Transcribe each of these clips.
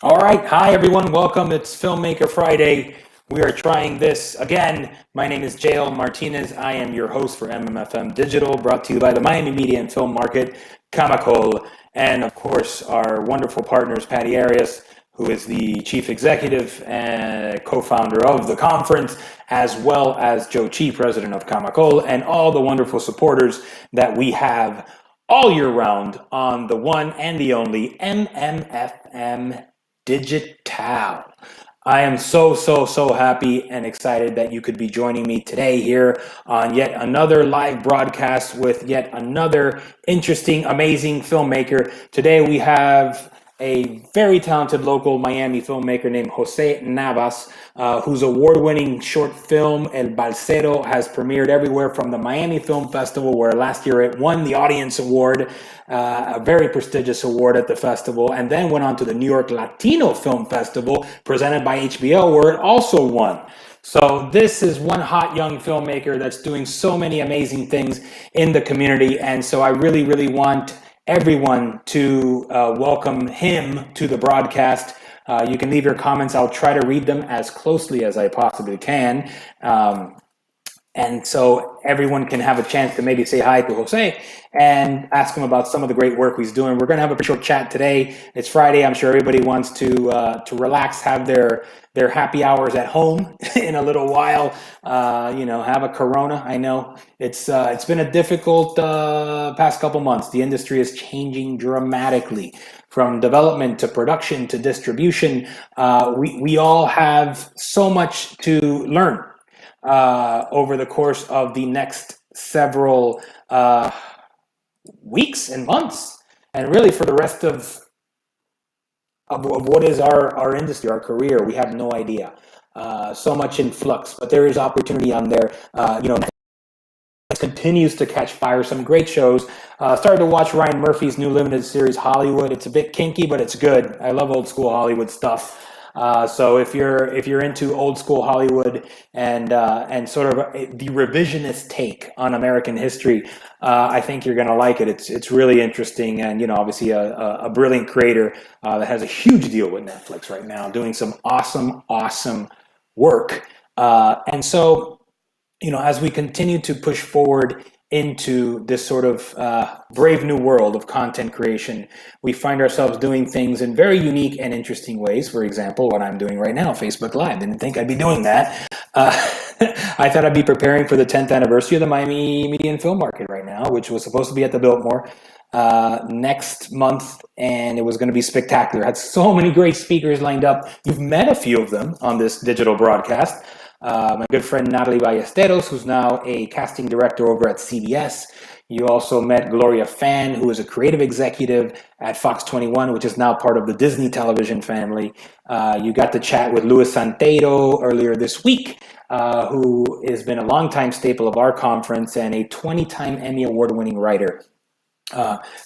All right. Hi, everyone. Welcome. It's Filmmaker Friday. We are trying this again. My name is Jael Martinez. I am your host for MMFM Digital, brought to you by the Miami Media and Film Market, Camacol, and of course, our wonderful partners, Patty Arias, who is the chief executive and co-founder of the conference, as well as Joe Chi, president of Camacol, and all the wonderful supporters that we have all year round on the one and the only MMFM Digital. I am so happy and excited that you could be joining me today here on yet another live broadcast with yet another interesting, amazing filmmaker. Today we have a very talented local Miami filmmaker named Jose Navas, whose award-winning short film, El Balsero, has premiered everywhere from the Miami Film Festival, where last year it won the Audience Award, a very prestigious award at the festival, and then went on to the New York Latino Film Festival, presented by HBO, where it also won. So this is one hot young filmmaker that's doing so many amazing things in the community, and so I really want everyone to welcome him to the broadcast. You can leave your comments. I'll try to read them as closely as I possibly can. And so everyone can have a chance to maybe say hi to Jose and ask him about some of the great work he's doing. We're going to have a pretty short chat today. It's Friday. I'm sure everybody wants to relax, have their happy hours at home in a little while. Have a Corona. I know it's been a difficult past couple months. The industry is changing dramatically. From development to production to distribution, we all have so much to learn over the course of the next several weeks and months, and really for the rest of what is our industry, our career. We have no idea. So much in flux, but there is opportunity on there. Continues to catch fire. Some great shows. Started to watch Ryan Murphy's new limited series, Hollywood. It's a bit kinky, but it's good. I love old school Hollywood stuff. So if you're into old school Hollywood and sort of the revisionist take on American history, I think you're gonna like it. It's really interesting, and obviously a brilliant creator that has a huge deal with Netflix right now, doing some awesome work. And so as we continue to push forward into this sort of brave new world of content creation, we find ourselves doing things in very unique and interesting ways. For example, what I'm doing right now, Facebook Live. Didn't think I'd be doing that. I thought I'd be preparing for the 10th anniversary of the Miami Media and Film Market right now, which was supposed to be at the Biltmore next month, and it was going to be spectacular. I had so many great speakers lined up. You've met a few of them on this digital broadcast. My good friend Natalie Ballesteros, who's now a casting director over at CBS. You also met Gloria Fan, who is a creative executive at Fox 21, which is now part of the Disney television family. You got to chat with Luis Santeiro earlier this week, who has been a longtime staple of our conference and a 20-time Emmy Award-winning writer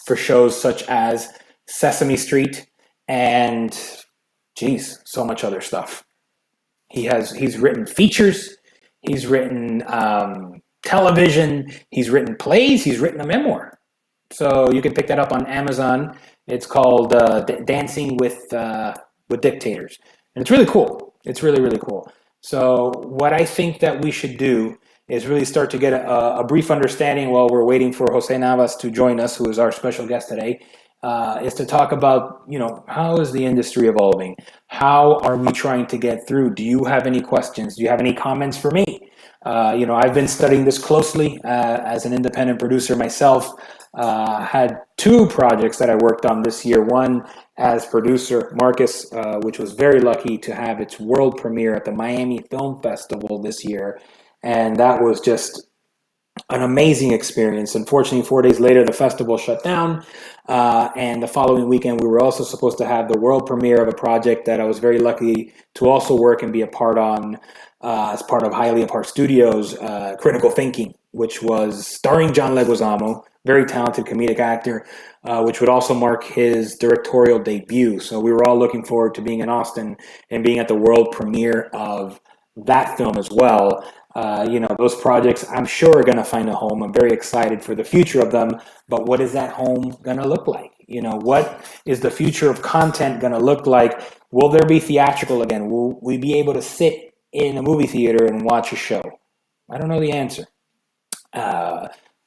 for shows such as Sesame Street and, so much other stuff. He's written features, he's written television, he's written plays, he's written a memoir. So you can pick that up on Amazon. It's called Dancing with Dictators. And it's really cool. It's really cool. So what I think that we should do is really start to get a brief understanding while we're waiting for Jose Navas to join us, who is our special guest today. Is to talk about, how is the industry evolving? How are we trying to get through? Do you have any questions? Do you have any comments for me? I've been studying this closely as an independent producer myself. Had two projects that I worked on this year. One as producer, Marcus, which was very lucky to have its world premiere at the Miami Film Festival this year. And that was just an amazing experience. Unfortunately, 4 days later, the festival shut down. And the following weekend, we were also supposed to have the world premiere of a project that I was very lucky to also work and be a part on as part of FlickHouse Studios, Critical Thinking, which was starring John Leguizamo, very talented comedic actor, which would also mark his directorial debut. So we were all looking forward to being in Austin and being at the world premiere of that film as well. Those projects I'm sure are going to find a home. I'm very excited for the future of them, but what is that home going to look like? What is the future of content going to look like Will there be theatrical again? Will we be able to sit in a movie theater and watch a show? I don't know the answer.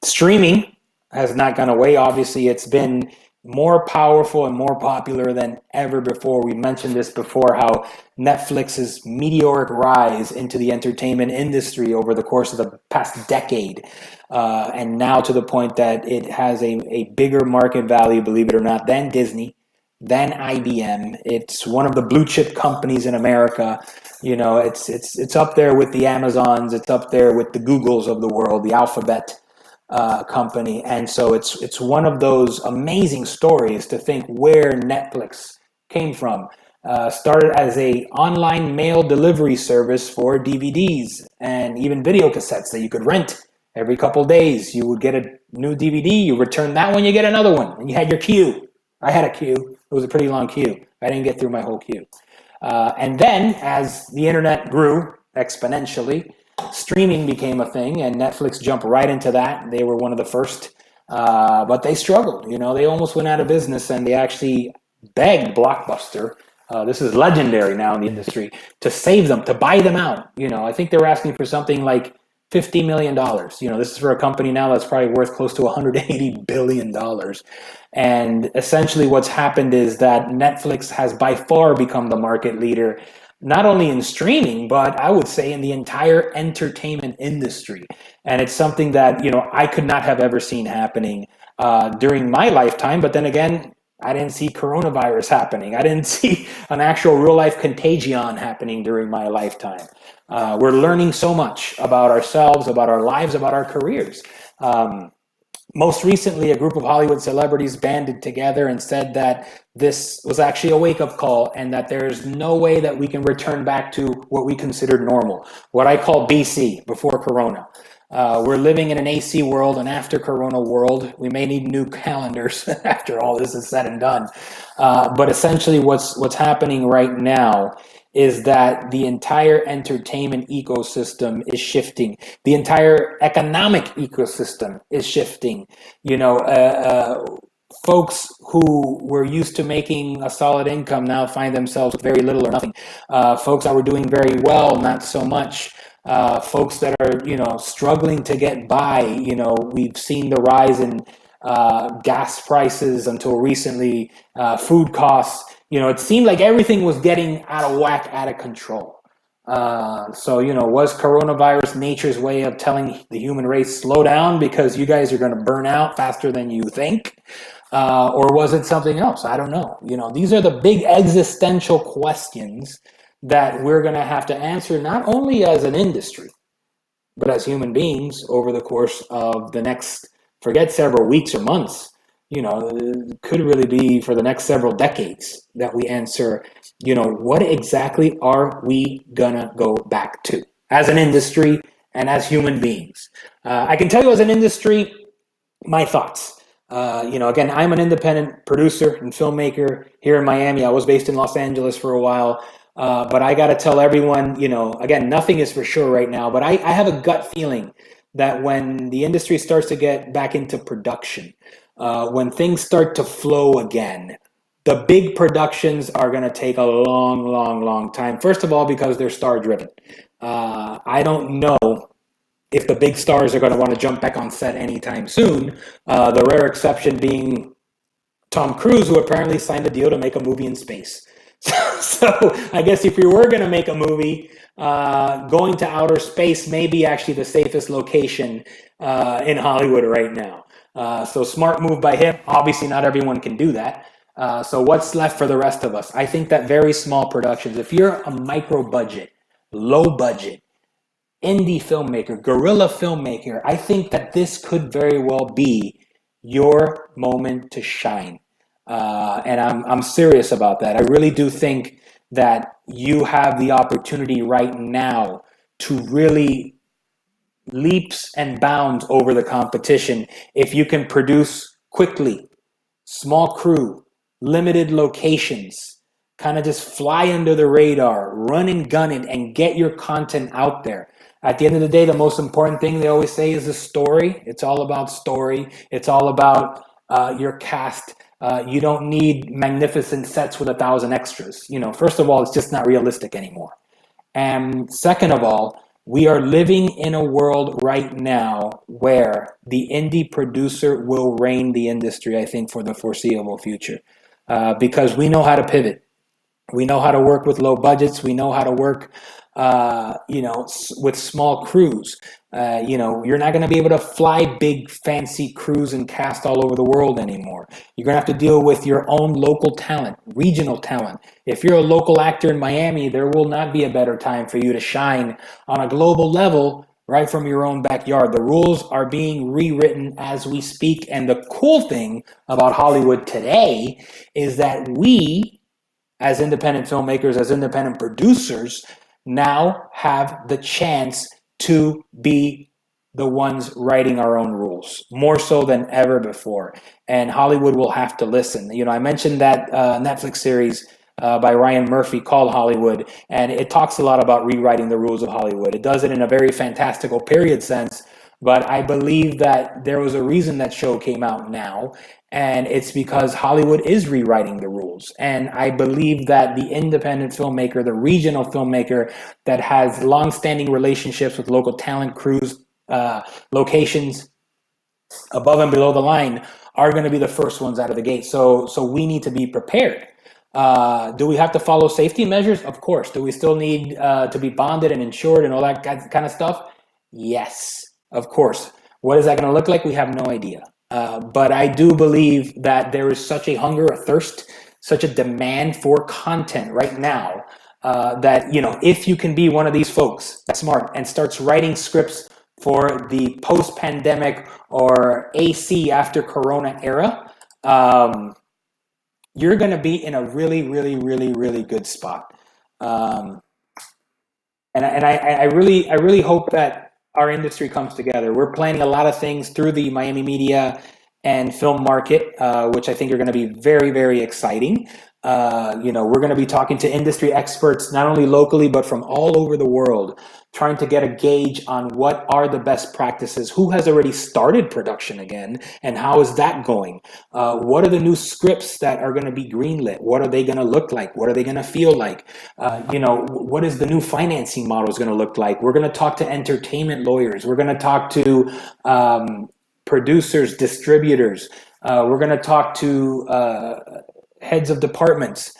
Streaming has not gone away. Obviously, it's been more powerful and more popular than ever before. We mentioned this before, how Netflix's meteoric rise into the entertainment industry over the course of the past decade, and now to the point that it has a bigger market value, believe it or not, than Disney, than IBM. It's one of the blue chip companies in America. You know, it's up there with the Amazons. It's up there with the Googles of the world, the Alphabet company. And so it's one of those amazing stories to think where Netflix came from. Started as a online mail delivery service for DVDs and even video cassettes that you could rent every couple days. You would get a new DVD, you return that one, you get another one, and you had your queue. I had a queue. It was a pretty long queue. I didn't get through my whole queue. And then as the internet grew exponentially, streaming became a thing, and Netflix jumped right into that. They were one of the first, but they struggled. You know, they almost went out of business, and they actually begged Blockbuster. This is legendary now in the industry, to save them, to buy them out. You know, I think they were asking for something like $50 million. You know, this is for a company now that's probably worth close to $180 billion. And essentially what's happened is that Netflix has by far become the market leader, not only in streaming, but I would say in the entire entertainment industry. And it's something that, you know, I could not have ever seen happening during my lifetime. But then again, I didn't see coronavirus happening. I didn't see an actual real life contagion happening during my lifetime. We're learning so much about ourselves, about our lives, about our careers. Most recently, a group of Hollywood celebrities banded together and said that this was actually a wake-up call and that there's no way that we can return back to what we considered normal, what I call BC, before Corona. We're living in an AC world, an after Corona world. We may need new calendars after all this is said and done. But essentially what's happening right now is that the entire entertainment ecosystem is shifting. The entire economic ecosystem is shifting. You know, folks who were used to making a solid income now find themselves with very little or nothing. Folks that were doing very well, not so much. Folks that are, you know, struggling to get by. You know, we've seen the rise in gas prices until recently, food costs. You know, it seemed like everything was getting out of whack, out of control. So, you know, was coronavirus nature's way of telling the human race, slow down because you guys are going to burn out faster than you think? Or was it something else? I don't know. You know, these are the big existential questions that we're going to have to answer, not only as an industry, but as human beings over the course of the next, forget several weeks or months. You know, it could really be for the next several decades that we answer, you know, what exactly are we gonna go back to as an industry and as human beings? I can tell you as an industry, my thoughts. You know, again, I'm an independent producer and filmmaker here in Miami. I was based in Los Angeles for a while. But I got to tell everyone, you know, again, nothing is for sure right now, but I have a gut feeling that when the industry starts to get back into production, when things start to flow again, the big productions are going to take a long, long, long time. First of all, because they're star driven. I don't know if the big stars are going to want to jump back on set anytime soon. The rare exception being Tom Cruise, who apparently signed a deal to make a movie in space. So I guess if you were going to make a movie, going to outer space may be actually the safest location in Hollywood right now. So smart move by him. Obviously, not everyone can do that. So what's left for the rest of us? I think that very small productions, if you're a micro budget, low budget, indie filmmaker, guerrilla filmmaker, I think that this could very well be your moment to shine. And I'm serious about that. I really do think that you have the opportunity right now to really leaps and bounds over the competition if you can produce quickly, small crew, limited locations, kind of just fly under the radar, run and gun it, and get your content out there. At the end of the day, the most important thing they always say is the story. It's all about story. It's all about your cast You don't need magnificent sets with 1,000 extras. First of all, it's just not realistic anymore. And second of all, we are living in a world right now where the indie producer will reign the industry, I think, for the foreseeable future, because we know how to pivot. We know how to work with low budgets. We know how to work, with small crews. You're not going to be able to fly big, fancy crews and cast all over the world anymore. You're going to have to deal with your own local talent, regional talent. If you're a local actor in Miami, there will not be a better time for you to shine on a global level right from your own backyard. The rules are being rewritten as we speak. And the cool thing about Hollywood today is that we, as independent filmmakers, as independent producers, now have the chance to be the ones writing our own rules, more so than ever before. And Hollywood will have to listen. I mentioned that Netflix series by Ryan Murphy called Hollywood, and it talks a lot about rewriting the rules of Hollywood. It does it in a very fantastical period sense, but I believe that there was a reason that show came out now, and it's because Hollywood is rewriting the rules. And I believe that the independent filmmaker, the regional filmmaker that has long-standing relationships with local talent crews, locations above and below the line are going to be the first ones out of the gate. So we need to be prepared. Do we have to follow safety measures? Of course. Do we still need to be bonded and insured and all that kind of stuff? Yes, of course. What is that going to look like? We have no idea. But I do believe that there is such a hunger, a thirst, such a demand for content right now that, if you can be one of these folks that's smart and starts writing scripts for the post-pandemic or AC after Corona era, you're going to be in a really, really, really, really good spot. And I really hope that our industry comes together. We're planning a lot of things through the Miami media and film market, which I think are going to be very, very exciting. We're going to be talking to industry experts, not only locally, but from all over the world, trying to get a gauge on what are the best practices, who has already started production again, and how is that going? What are the new scripts that are going to be greenlit? What are they going to look like? What are they going to feel like? What is the new financing models going to look like? We're going to talk to entertainment lawyers. We're going to talk to producers, distributors. We're going to talk to heads of departments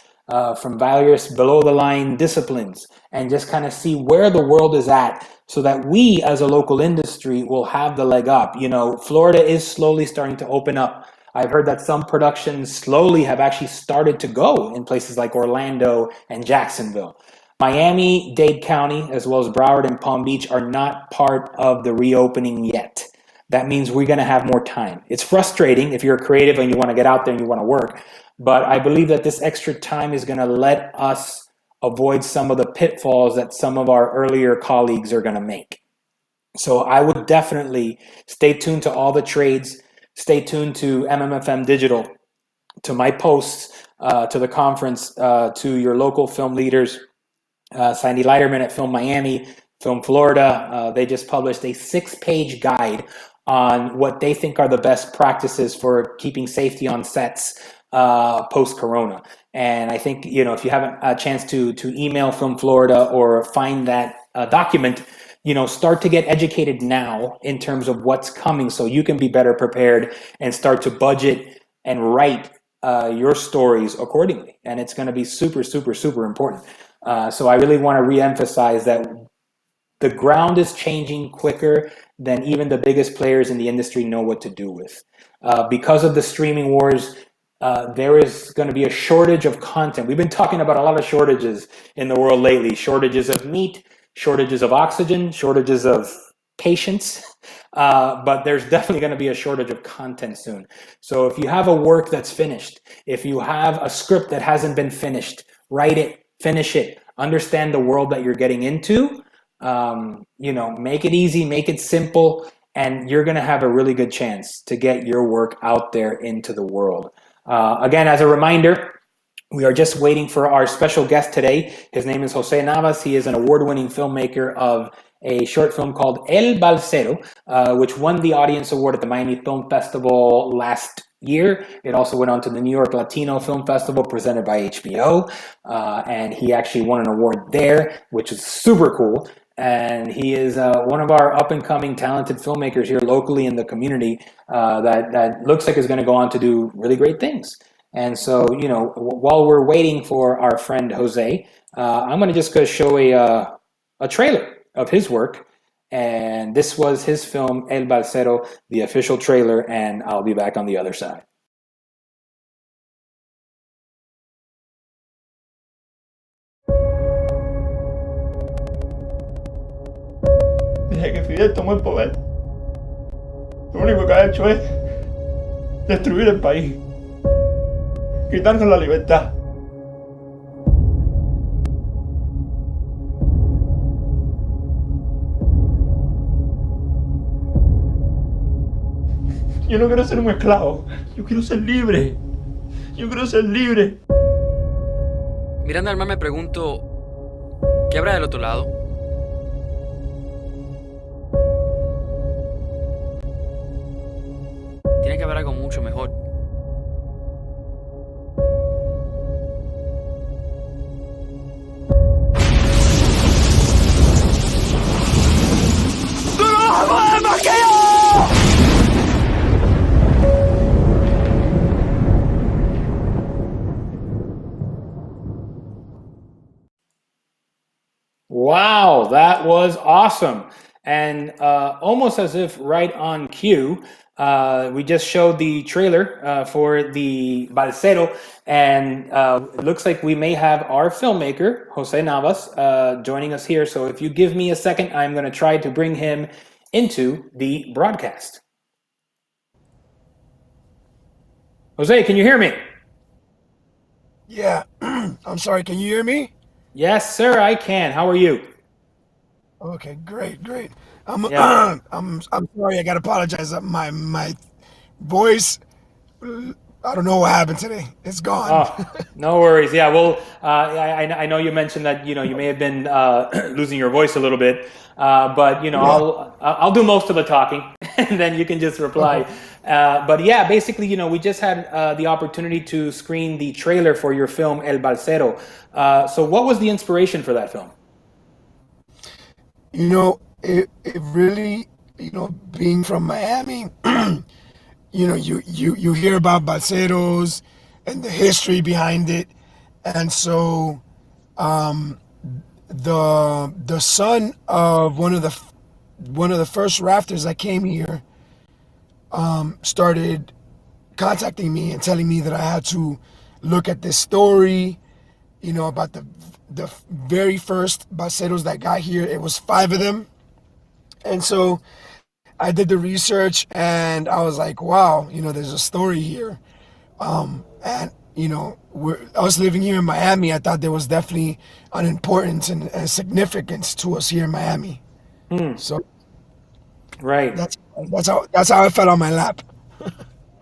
from various below the line disciplines, and just kind of see where the world is at, so that we as a local industry will have the leg up. Florida is slowly starting to open up. I've heard that some productions slowly have actually started to go in places like Orlando and Jacksonville. Miami, Dade County, as well as Broward and Palm Beach are not part of the reopening yet. That means we're going to have more time. It's frustrating if you're a creative and you want to get out there and you want to work, but I believe that this extra time is going to let us avoid some of the pitfalls that some of our earlier colleagues are going to make. So I would definitely stay tuned to all the trades, stay tuned to MMFM Digital, to my posts, to the conference, to your local film leaders. Sandy Leiterman at Film Miami, Film Florida, they just published a 6-page guide on what they think are the best practices for keeping safety on sets post-corona. And I think, if you have a chance to email Film Florida or find that document, start to get educated now in terms of what's coming, so you can be better prepared and start to budget and write your stories accordingly. And it's going to be super, super, super important. So I really want to reemphasize that the ground is changing quicker than even the biggest players in the industry know what to do with. Because of the streaming wars, there is going to be a shortage of content. We've been talking about a lot of shortages in the world lately. Shortages of meat, shortages of oxygen, shortages of patience. But there's definitely going to be a shortage of content soon. So if you have a work that's finished, if you have a script that hasn't been finished, write it, finish it, understand the world that you're getting into. Make it easy, make it simple, and you're going to have a really good chance to get your work out there into the world. Again, as a reminder, we are just waiting for our special guest today. His name is Jose Navas. He is an award-winning filmmaker of a short film called El Balsero, which won the Audience Award at the Miami Film Festival last year. It also went on to the New York Latino Film Festival presented by HBO, and he actually won an award there, which is super cool. And he is one of our up and coming talented filmmakers here locally in the community that looks like is going to go on to do really great things. And so, while we're waiting for our friend Jose, I'm going to just go show a trailer of his work. And this was his film, El Balsero, the official trailer, and I'll be back on the other side. Desde que Fidel tomó el poder, lo único que ha hecho es destruir el país, quitarnos la libertad. Yo no quiero ser un esclavo, yo quiero ser libre. Yo quiero ser libre. Mirando al mar me pregunto, ¿qué habrá del otro lado? Tiene que haber algo mucho mejor. Wow, that was awesome. And almost as if right on cue, we just showed the trailer for the Balsero, and it looks like we may have our filmmaker, Jose Navas, joining us here. So if you give me a second, I'm going to try to bring him into the broadcast. Jose, can you hear me? Yeah, I'm sorry. Can you hear me? Yes, sir, I can. How are you? Okay, great. I'm Yeah. I'm sorry. I gotta apologize. My voice. I don't know what happened today. It's gone. Oh, no worries. Yeah, well, I know you mentioned that you may have been losing your voice a little bit, but Yeah. I'll do most of the talking, and then you can just reply. Okay. But yeah, basically, we just had the opportunity to screen the trailer for your film El Balsero. So, what was the inspiration for that film? It really, being from Miami, you hear about balseros and the history behind it, and so the son of one of the first rafters that came here started contacting me and telling me that I had to look at this story, about the very first balseros that got here. It was 5 of them, and so I did the research and I was like, wow, there's a story here. And us living here in Miami, I thought there was definitely an importance and significance to us here in Miami. So Right. that's how it fell on my lap.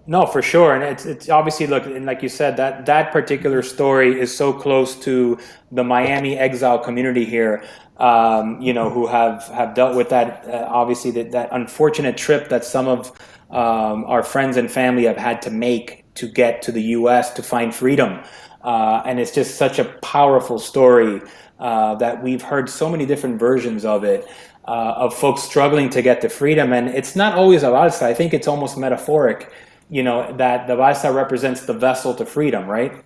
No, for sure, and it's obviously look, and like you said, that particular story is so close to the Miami exile community here. Who have dealt with that. Obviously, that unfortunate trip that some of our friends and family have had to make to get to the U.S. to find freedom, and it's just such a powerful story that we've heard so many different versions of it. Of folks struggling to get to freedom, and it's not always a balsa. I think it's almost metaphoric, that the balsa represents the vessel to freedom, right?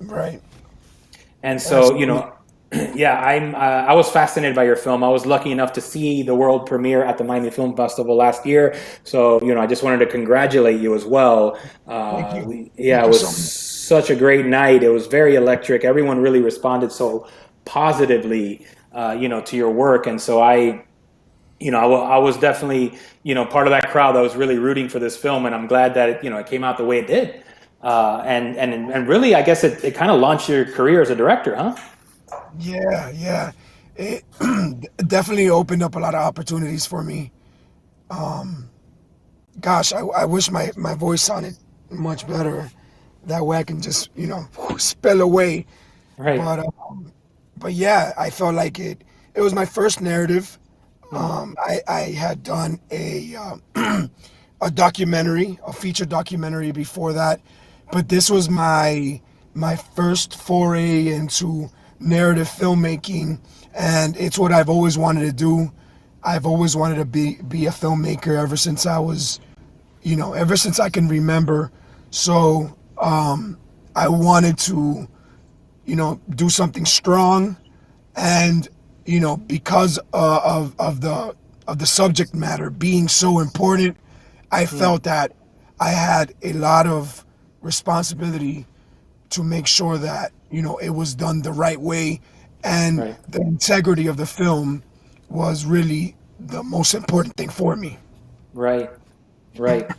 Right. And so, Absolutely. yeah, I was fascinated by your film. I was lucky enough to see the world premiere at the Miami Film Festival last year. So, I just wanted to congratulate you as well. Thank you. Yeah, Thank it you was so much. such a great night. It was very electric. Everyone really responded so positively, to your work. And so I was definitely, part of that crowd that was really rooting for this film, and I'm glad that it came out the way it did. And really, I guess it kind of launched your career as a director, huh? Yeah. It definitely opened up a lot of opportunities for me. Gosh, I wish my voice sounded much better. That way I can just, spill away. Right. But but yeah, I felt like it was my first narrative. I had done a documentary, a feature documentary before that, but this was my first foray into narrative filmmaking, and it's what I've always wanted to do. I've always wanted to be a filmmaker ever since I was, ever since I can remember. So I wanted to, do something strong, and because of the subject matter being so important, I felt that I had a lot of responsibility to make sure that it was done the right way, and Right. the integrity of the film was really the most important thing for me. Right. Right.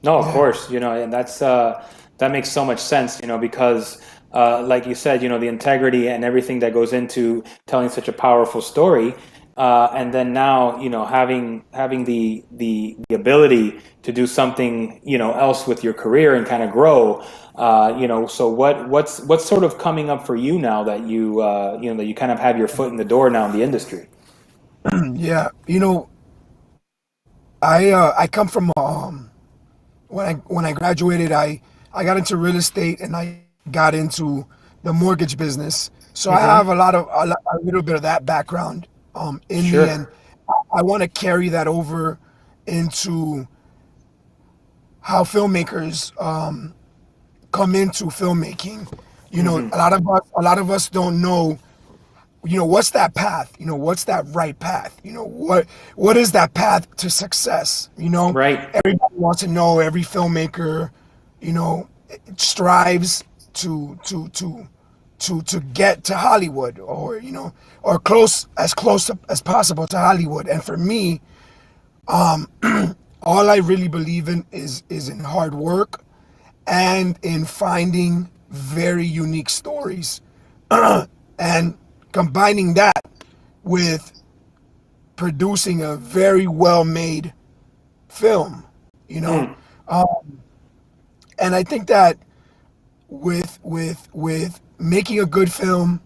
No, of Yeah. course, and that makes so much sense, because like you said, the integrity and everything that goes into telling such a powerful story, and then now, having the ability to do something, else with your career and kind of grow, so what's sort of coming up for you now that that you kind of have your foot in the door now in the industry? Yeah, I come from when I graduated, I got into real estate, and I got into the mortgage business. So I Mm-hmm. have a little bit of that background in me, and Sure. I want to carry that over into how filmmakers come into filmmaking. Mm-hmm. A lot of us don't know, what's that path, what's that right path, what is that path to success. Right. Everybody wants to know. Every filmmaker, strives to get to Hollywood, or or close as possible to Hollywood. And for me, all I really believe in is in hard work, and in finding very unique stories, and combining that with producing a very well made film, you know. Mm. And I think that with making a good film,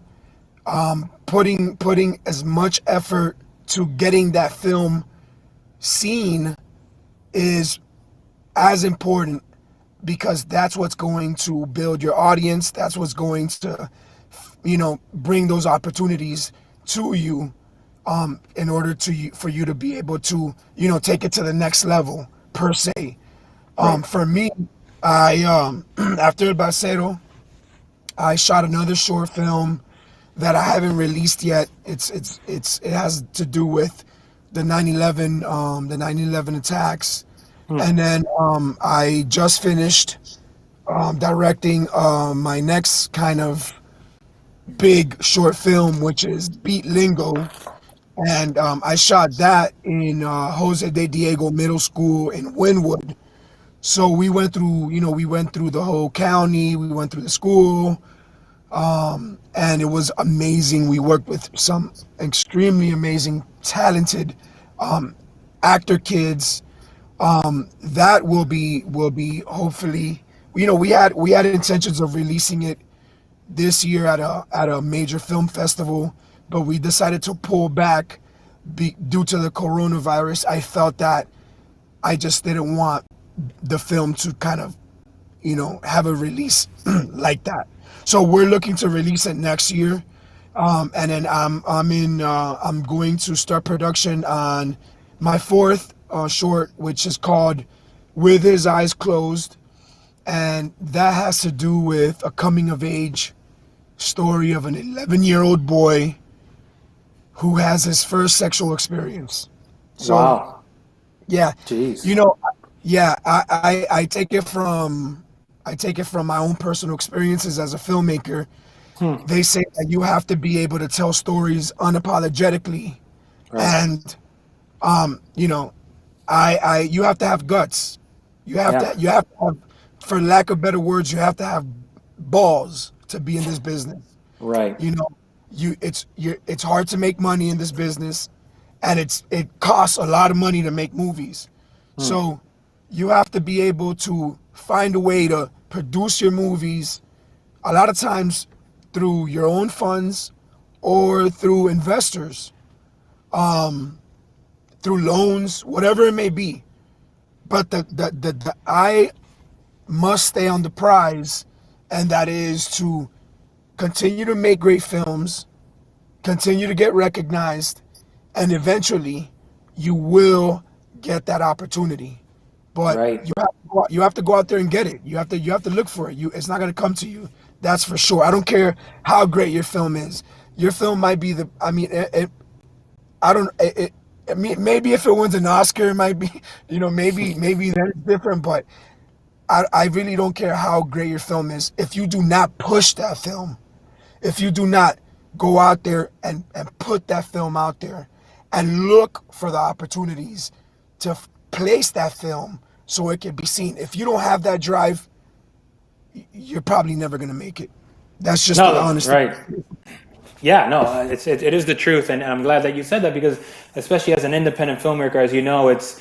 putting as much effort to getting that film seen is as important, because that's what's going to build your audience. That's what's going to, bring those opportunities to you, in order for you to be able to, take it to the next level per se. Right. For me, I after Balsero, I shot another short film that I haven't released yet. It has to do with the 9/11, the 9/11 attacks. Mm. And then I just finished directing my next kind of big short film, which is Beat Lingo. And I shot that in Jose de Diego Middle School in Wynwood. So we went through the whole county, we went through the school, and it was amazing. We worked with some extremely amazing, talented actor kids. That will be hopefully, we had intentions of releasing it this year at a major film festival, but we decided to pull back due to the coronavirus. I felt that I just didn't want the film to kind of, have a release like that. So we're looking to release it next year, and then I'm going to start production on my fourth short, which is called "With His Eyes Closed," and that has to do with a coming of age story of an 11-year-old boy who has his first sexual experience. So Wow. yeah, Jeez. you know, yeah, I take it from my own personal experiences as a filmmaker. Hmm. They say that you have to be able to tell stories unapologetically, Right. and you know, I you have to have guts. Yeah. You have to have, for lack of better words, you have to have balls to be in this business. Right. You know, it's hard to make money in this business, and it costs a lot of money to make movies. Hmm. So you have to be able to find a way to produce your movies, a lot of times through your own funds, or through investors, through loans, whatever it may be. but the eye must stay on the prize, and that is to continue to make great films, continue to get recognized, and eventually you will get that opportunity. But Right. you have to go out there and get it. You have to look for it. It's not going to come to you. That's for sure. I don't care how great your film is. Your film might be the. I mean, I don't. I mean, maybe if it wins an Oscar, it might be. Maybe that's different. But I really don't care how great your film is. If you do not push that film, if you do not go out there and put that film out there and look for the opportunities to place that film so it can be seen. If you don't have that drive, you're probably never going to make it. That's just the No, honest. right. Yeah, no, it is the truth, and I'm glad that you said that because, especially as an independent filmmaker, as you know, it's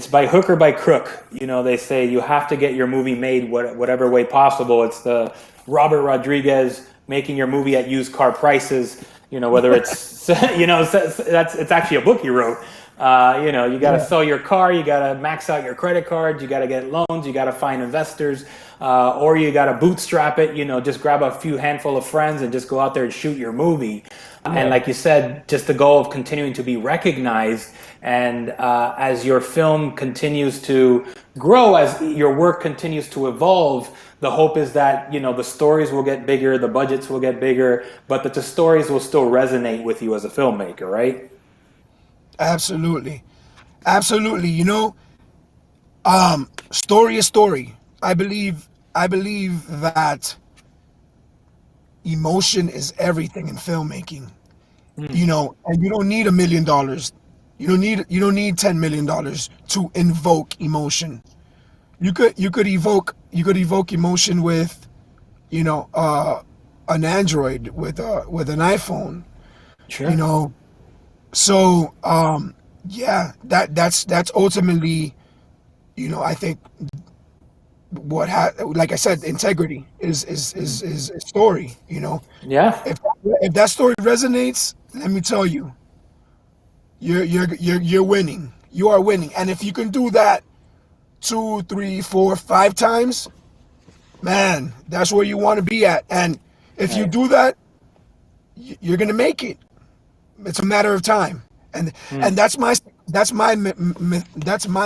by hook or by crook. You know, they say you have to get your movie made whatever way possible. It's the Robert Rodriguez making your movie at used car prices. You know, whether it's it's actually a book he wrote. You got to sell your car, you got to max out your credit cards, you got to get loans, you got to find investors, or you got to bootstrap it. Just grab a few handful of friends and just go out there and shoot your movie. And like you said, just the goal of continuing to be recognized. And as your film continues to grow, as your work continues to evolve, the hope is that, the stories will get bigger, the budgets will get bigger, but that the stories will still resonate with you as a filmmaker, right? Absolutely. Absolutely. Story is story. I believe that emotion is everything in filmmaking. And you don't need $1 million. You don't need $10 million to invoke emotion. You could evoke emotion with, an Android, with an iPhone. Sure. So that's ultimately, I think like I said, integrity is story. Yeah. If that story resonates, let me tell you, you're winning. You are winning, and if you can do that 2, 3, 4, 5 times, man, that's where you want to be at. And if you do that, you're gonna make it. It's a matter of time, and that's my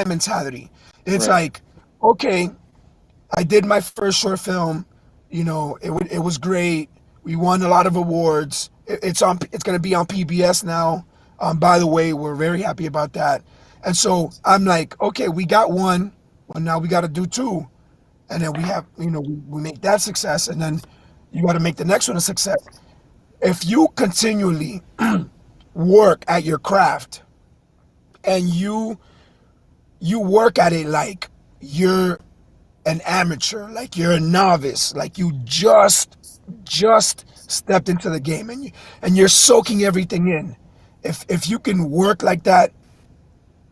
mentality. It's Right. like, okay, I did my first short film. It was great. We won a lot of awards. It's going to be on PBS now. By the way, we're very happy about that. And so I'm like, okay, we got one. Well, now we got to do 2, and then we have, we make that success, and then you got to make the next one a success. If you continually work at your craft and you work at it like you're an amateur, like you're a novice, like you just stepped into the game, and you're soaking everything in. If you can work like that,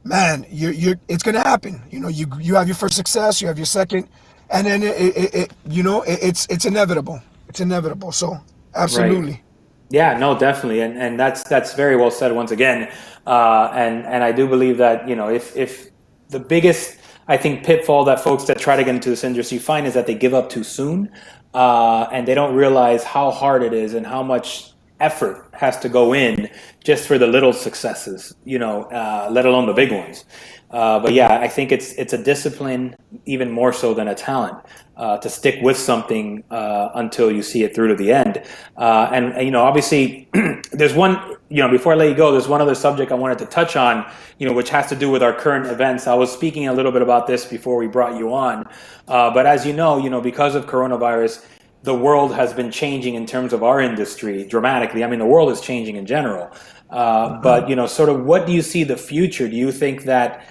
man, it's gonna happen. You have your first success, you have your second, and then it's inevitable. It's inevitable. So absolutely. Right. Yeah, no, definitely, and that's very well said once again, and I do believe that if the biggest, I think, pitfall that folks that try to get into this industry find is that they give up too soon, and they don't realize how hard it is and how much effort has to go in just for the little successes, let alone the big ones. But yeah, I think it's a discipline even more so than a talent, to stick with something until you see it through to the end. And obviously, there's one. Before I let you go, there's one other subject I wanted to touch on. Which has to do with our current events. I was speaking a little bit about this before we brought you on, but as you know, because of coronavirus, the world has been changing in terms of our industry dramatically. I mean, the world is changing in general. But sort of, what do you see the future? Do you think that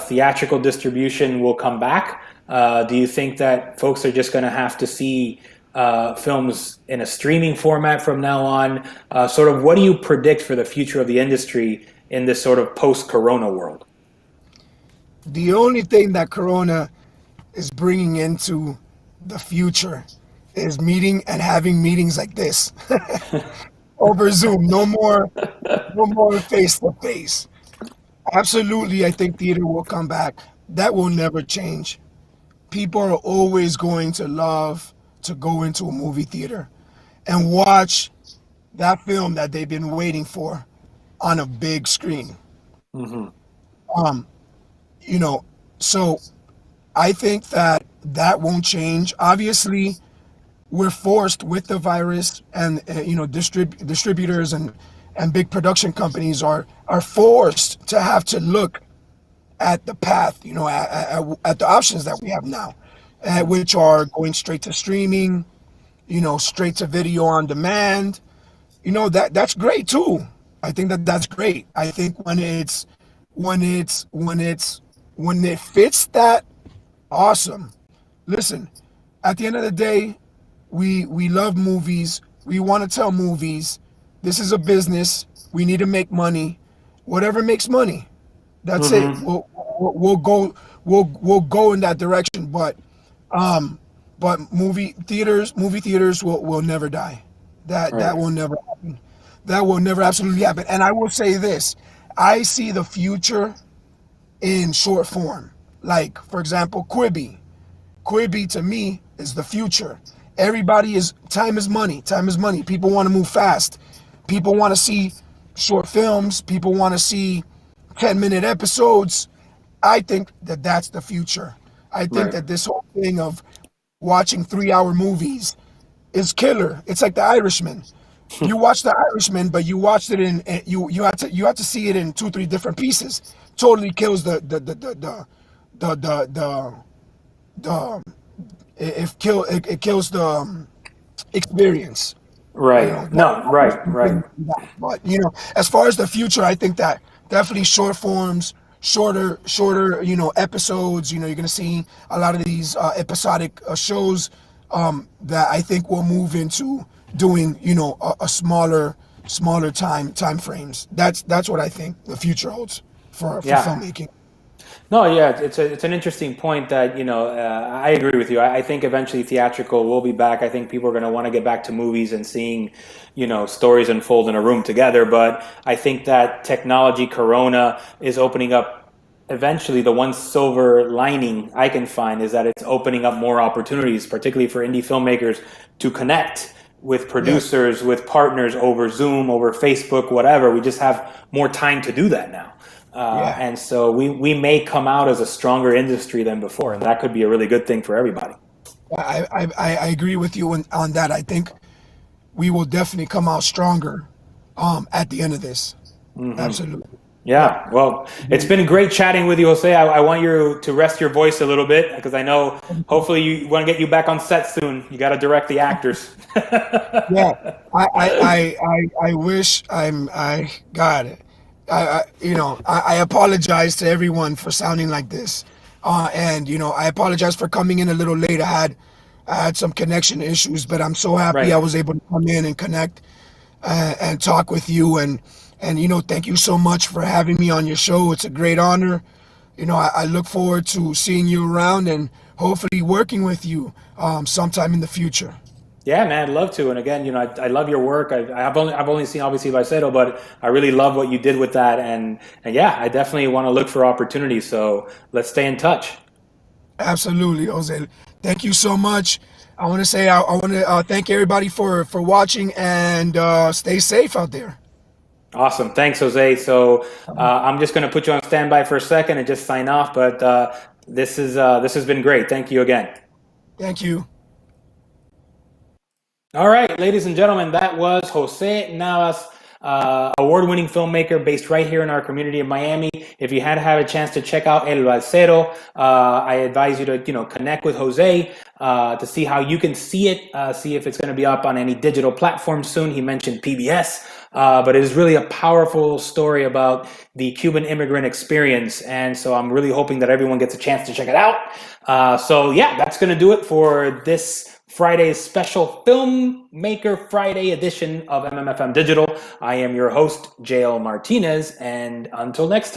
theatrical distribution will come back? Do you think that folks are just going to have to see films in a streaming format from now on? Sort of, what do you predict for the future of the industry in this sort of post-corona world? The only thing that Corona is bringing into the future is meeting and having meetings like this over Zoom. No more face to face. Absolutely, I think theater will come back. That will never change. People are always going to love to go into a movie theater and watch that film that they've been waiting for on a big screen. Hmm. Um, you know, so I think that that won't change. Obviously, we're forced with the virus, and distributors and big production companies are forced to have to look at the path, at the options that we have now, which are going straight to streaming, straight to video on demand. That's great too. I think that that's great. I think when it fits that, awesome. Listen, at the end of the day, we love movies. We want to tell movies. This is a business. We need to make money. Whatever makes money, that's it. Hmm. We'll go in that direction. But movie theaters will never die. That Right. will never happen. That will never absolutely happen. And I will say this: I see the future in short form. Like, for example, Quibi. Quibi to me is the future. Everybody is time is money. Time is money. People want to move fast. People want to see short films. People want to see 10-minute episodes. I think that that's the future. I think Right. that this whole thing of watching 3-hour movies is killer. It's like The Irishman. You watch The Irishman, but you watched it you had to see it in 2-3 different pieces. Totally kills the the it kills the experience. Right. No. Right. Right. But as far as the future, I think that definitely short forms, shorter episodes. You're gonna see a lot of these episodic shows that I think will move into doing a smaller time frames. That's what I think the future holds for Yeah. filmmaking. No, yeah, it's an interesting point that, I agree with you. I think eventually theatrical will be back. I think people are going to want to get back to movies and seeing, stories unfold in a room together. But I think that technology, Corona, is opening up eventually. The one silver lining I can find is that it's opening up more opportunities, particularly for indie filmmakers, to connect with Yes. producers, with partners over Zoom, over Facebook, whatever. We just have more time to do that now. Yeah. And so we may come out as a stronger industry than before, and that could be a really good thing for everybody. I agree with you on that. I think we will definitely come out stronger at the end of this. Absolutely. Yep. Yeah, well, it's been great chatting with you, Jose. I want you to rest your voice a little bit because I know hopefully you want to get you back on set soon. You got to direct the actors. Yeah. I wish I got it. I apologize to everyone for sounding like this. And I apologize for coming in a little late. I had some connection issues, but I'm so happy Right. I was able to come in and connect and talk with you. And thank you so much for having me on your show. It's a great honor. I look forward to seeing you around and hopefully working with you sometime in the future. Yeah, man, I'd love to. And again, I love your work. I've only seen obviously Balsero, but I really love what you did with that. And yeah, I definitely want to look for opportunities. So let's stay in touch. Absolutely, Jose. Thank you so much. I want to say I want to thank everybody for watching and stay safe out there. Awesome. Thanks, Jose. So I'm just going to put you on standby for a second and just sign off. But this has been great. Thank you again. Thank you. All right, ladies and gentlemen, that was Jose Navas, award-winning filmmaker based right here in our community of Miami. If you hadn't had a chance to check out El Balsero, I advise you to connect with Jose to see how you can see it, see if it's going to be up on any digital platform soon. He mentioned PBS, but it is really a powerful story about the Cuban immigrant experience, and so I'm really hoping that everyone gets a chance to check it out. So yeah, that's going to do it for this Friday's special Filmmaker Friday edition of MMFM Digital. I am your host, JL Martinez, and until next time.